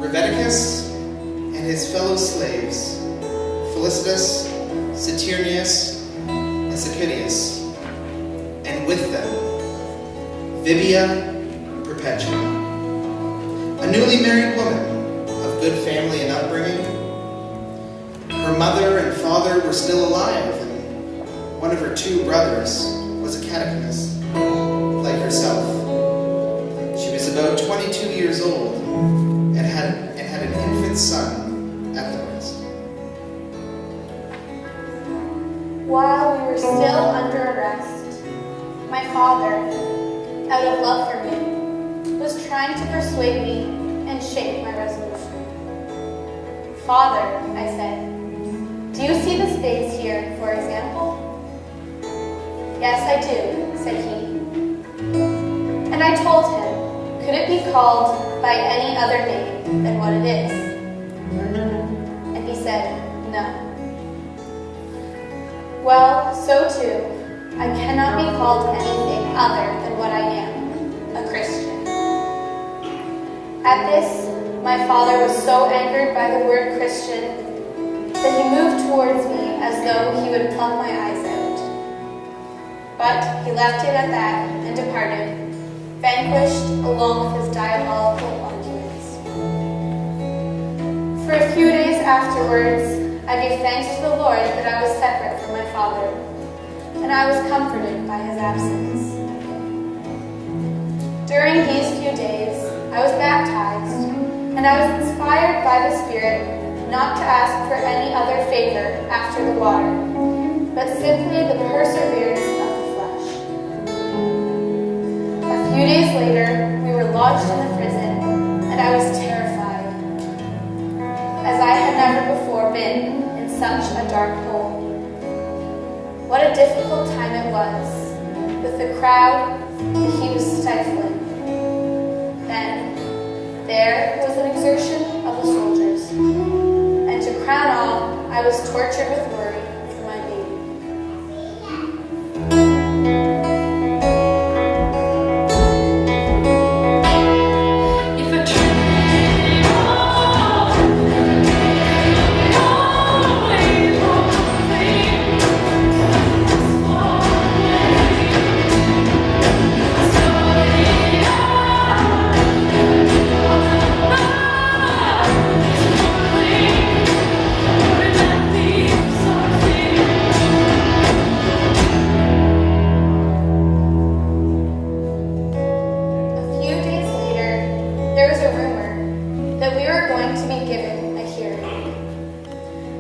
Reveticus and his fellow slaves, Felicitas, Saturnius, and Secundius, and with them Vibia and Perpetua, a newly married woman of good family and upbringing. Her mother and father were still alive, and one of her two brothers was a catechist, like herself. She was about 22 years old and had an infant son at the breast. While we were still under arrest, my father, out of love for me, was trying to persuade me and shape my resolution. "Father," I said, "do you see the space here, for example?" "Yes, I do," said he. And I told him, could it be called by any other name than what it is? And he said, no. Well, so too, I cannot be called anything other than what I am, a Christian. At this, my father was so angered by the word Christian that he moved towards me as though he would pluck my eyes out. But he left it at that and departed, vanquished along with his diabolical arguments. For a few days afterwards, I gave thanks to the Lord that I was separate from my father, and I was comforted by his absence. During these few days, I was baptized, and I was inspired by the Spirit not to ask for any other favor after the water, but simply the perseverance of the flesh. A few days later, we were lodged in the prison, and I was terrified, as I had never before been in such a dark hole. What a difficult time it was, with the crowd that he was stifling. Then, there was an exertion of the soldiers, and to crown all, I was tortured with worry for my baby.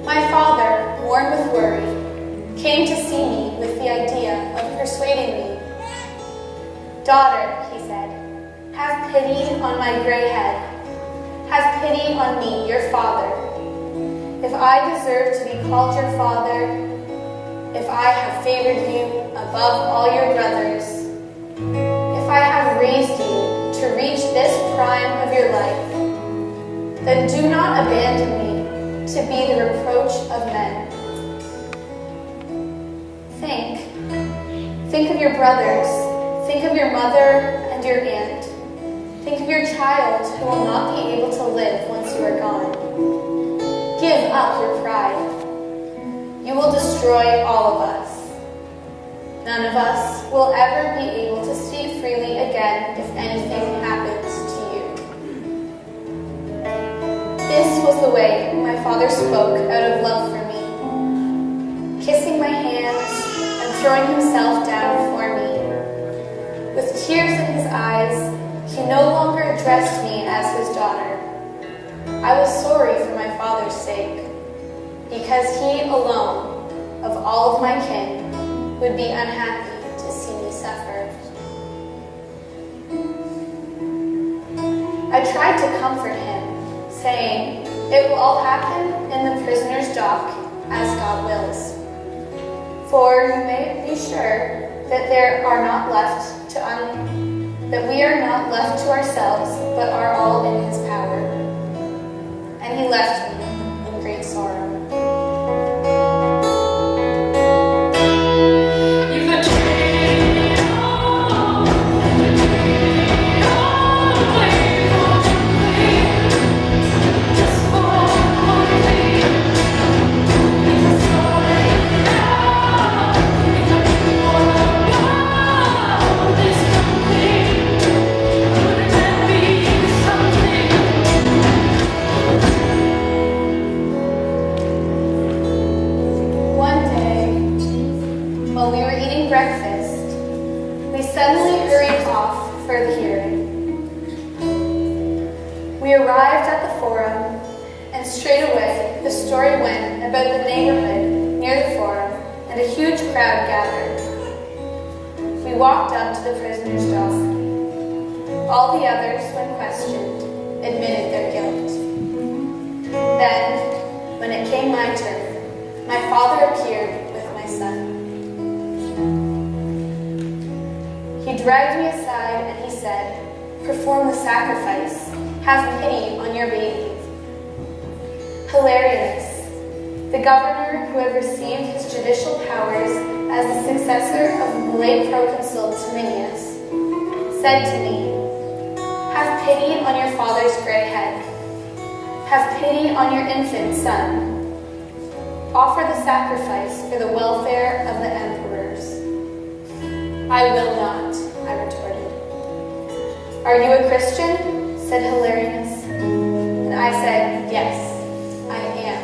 My father, worn with worry, came to see me with the idea of persuading me. "Daughter," he said, "have pity on my gray head. Have pity on me, your father. If I deserve to be called your father, if I have favored you above all your brothers, if I have raised you to reach this prime of your life, then do not abandon me to be the reproach of men. Think of your brothers, think of your mother and your aunt. Think of your child who will not be able to live once you are gone. Give up your pride. You will destroy all of us. None of us will ever be able to speak freely again if anything happens to you." This was the way my father spoke out of love for me, kissing my hands and throwing himself down before me. With tears in his eyes, he no longer addressed me as his daughter. I was sorry for my father's sake, because he alone, of all of my kin, would be unhappy to see me suffer. I tried to comfort him, saying, "It will all happen in the prisoner's dock, as God wills. For you may be sure that we are not left to ourselves, but are all in his power." And he left me in great sorrow. story went about the neighborhood near the forum, and a huge crowd gathered. We walked up to the prisoner's dock. All the others, when questioned, admitted their guilt. Then, when it came my turn, my father appeared with my son. He dragged me aside and he said, "Perform the sacrifice. Have pity on your baby." Hilarious. The governor, who had received his judicial powers as the successor of the late proconsul Timinius, said to me, "Have pity on your father's gray head. Have pity on your infant son. Offer the sacrifice for the welfare of the emperors." "I will not," I retorted. "Are you a Christian?" said Hilarious. And I said, "Yes, I am."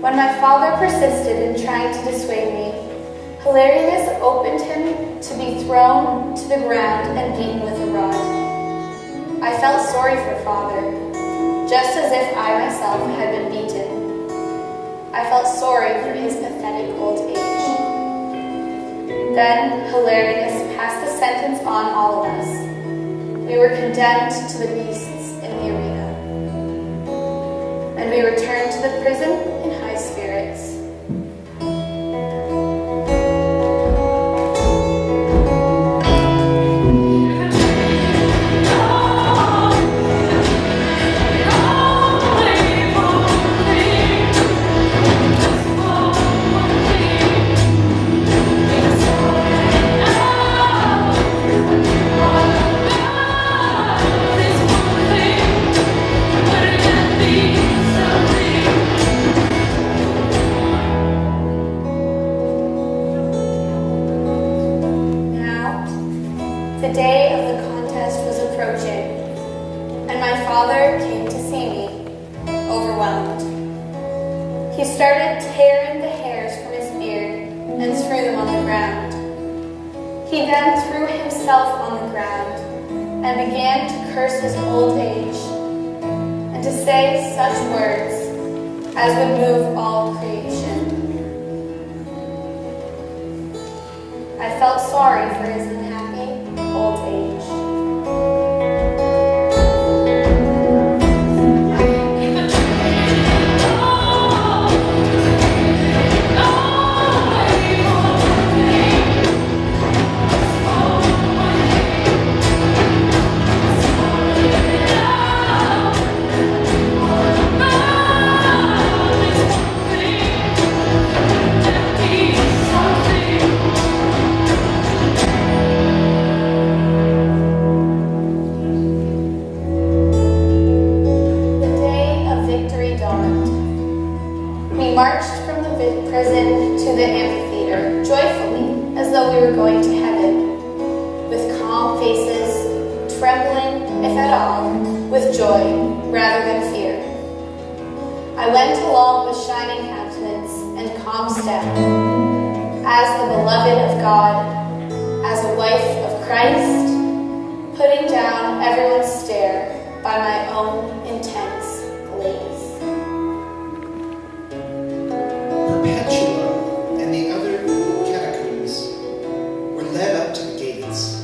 When my father persisted in trying to dissuade me, Hilarious opened him to be thrown to the ground and beaten with a rod. I felt sorry for father, just as if I myself had been beaten. I felt sorry for his pathetic old age. Then Hilarious passed the sentence on all of us. We were condemned to the beasts in the arena. And we returned to the prison in high spirits. The day of the contest was approaching, and my father came to see me, overwhelmed. He started tearing the hairs from his beard and threw them on the ground. He then threw himself on the ground and began to curse his old age and to say such words as would move all creation. I felt sorry for his unhappy old age. We marched from the prison to the amphitheater joyfully, as though we were going to heaven, with calm faces, trembling, if at all, with joy rather than fear. I went along with shining countenance and calm step, as the beloved of God, as a wife of Christ, putting down everyone's stare by my own intense glaze. Perpetua and the other catacombs were led up to the gates.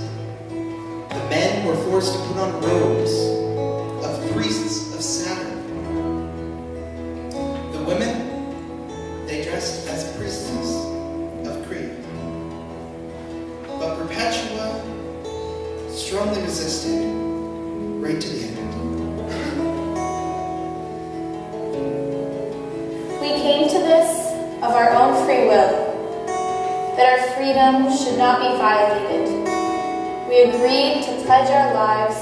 The men were forced to put on robes of priests of Saturn. The women, they dressed as priestesses of Crete. But Perpetua strongly resisted right to the end. We came to this of our own free will, that our freedom should not be violated. We agreed to pledge our lives,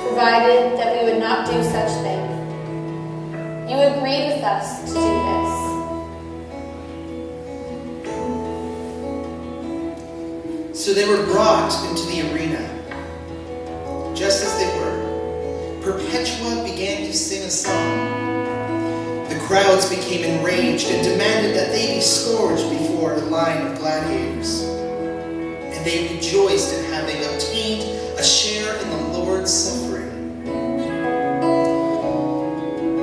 provided that we would not do such thing. You agreed with us to do this. So they were brought into the arena, just as they were. Perpetua began to sing a song. The crowds became enraged and demanded that they be scourged before a line of gladiators. And they rejoiced in having obtained a share in the Lord's suffering.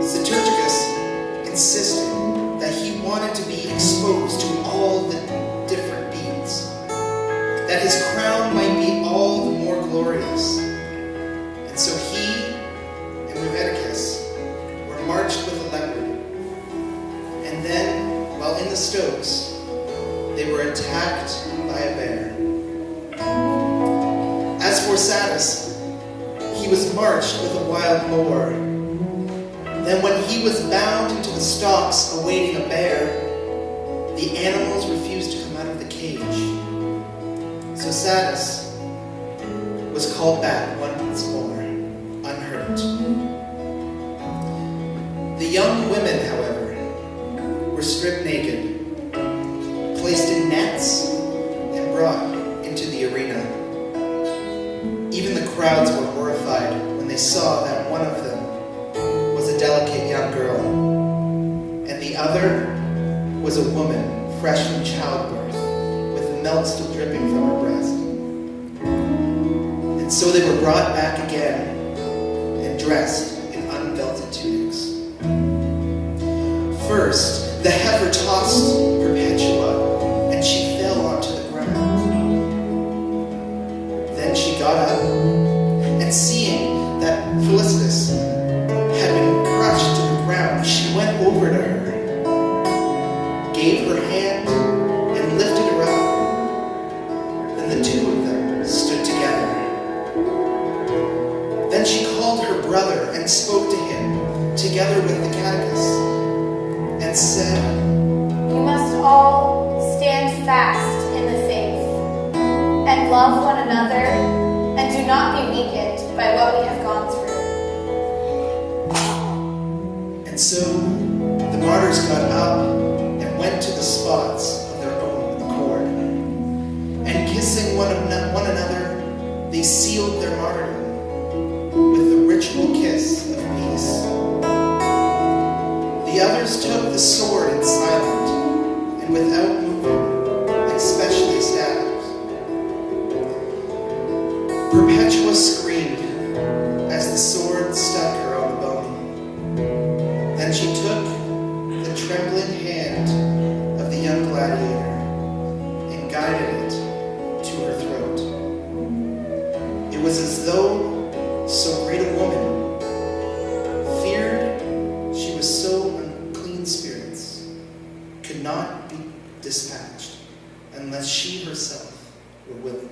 Saturnicus marched with a leopard. And then, while in the stokes, they were attacked by a bear. As for Satis, he was marched with a wild boar. Then when he was bound into the stocks awaiting a bear, the animals refused to come out of the cage. So Satis was called back once more, unhurt. The young women, however, were stripped naked, placed in nets, and brought into the arena. Even the crowds were horrified when they saw that one of them was a delicate young girl, and the other was a woman fresh from childbirth, with milk still dripping from her breast. And so they were brought back again and dressed in unbelted tunics. First, the heifer tossed Perpetua, and she fell onto the ground. Then she got up, and seeing that Felicitas had been crushed to the ground, she went over to her, gave her hand, and lifted her up. Then the two of them stood together. Then she called her brother and spoke to him, together with the catechist, and said, "You must all stand fast in the faith, and love one another, and do not be weakened by what we have gone through." And so the martyrs got up and went to the spots of their own accord. And kissing one another, they sealed their martyrdom with the ritual kiss of peace. The others took the sword in silence and without moving, like specially stabbed. Perpetua screamed as the sword stuck her on the bone. Then she took the trembling hand of the young gladiator and guided it to her throat. It was as though so great a woman feared she was so unclean spirits could not be dispatched unless she herself were willing.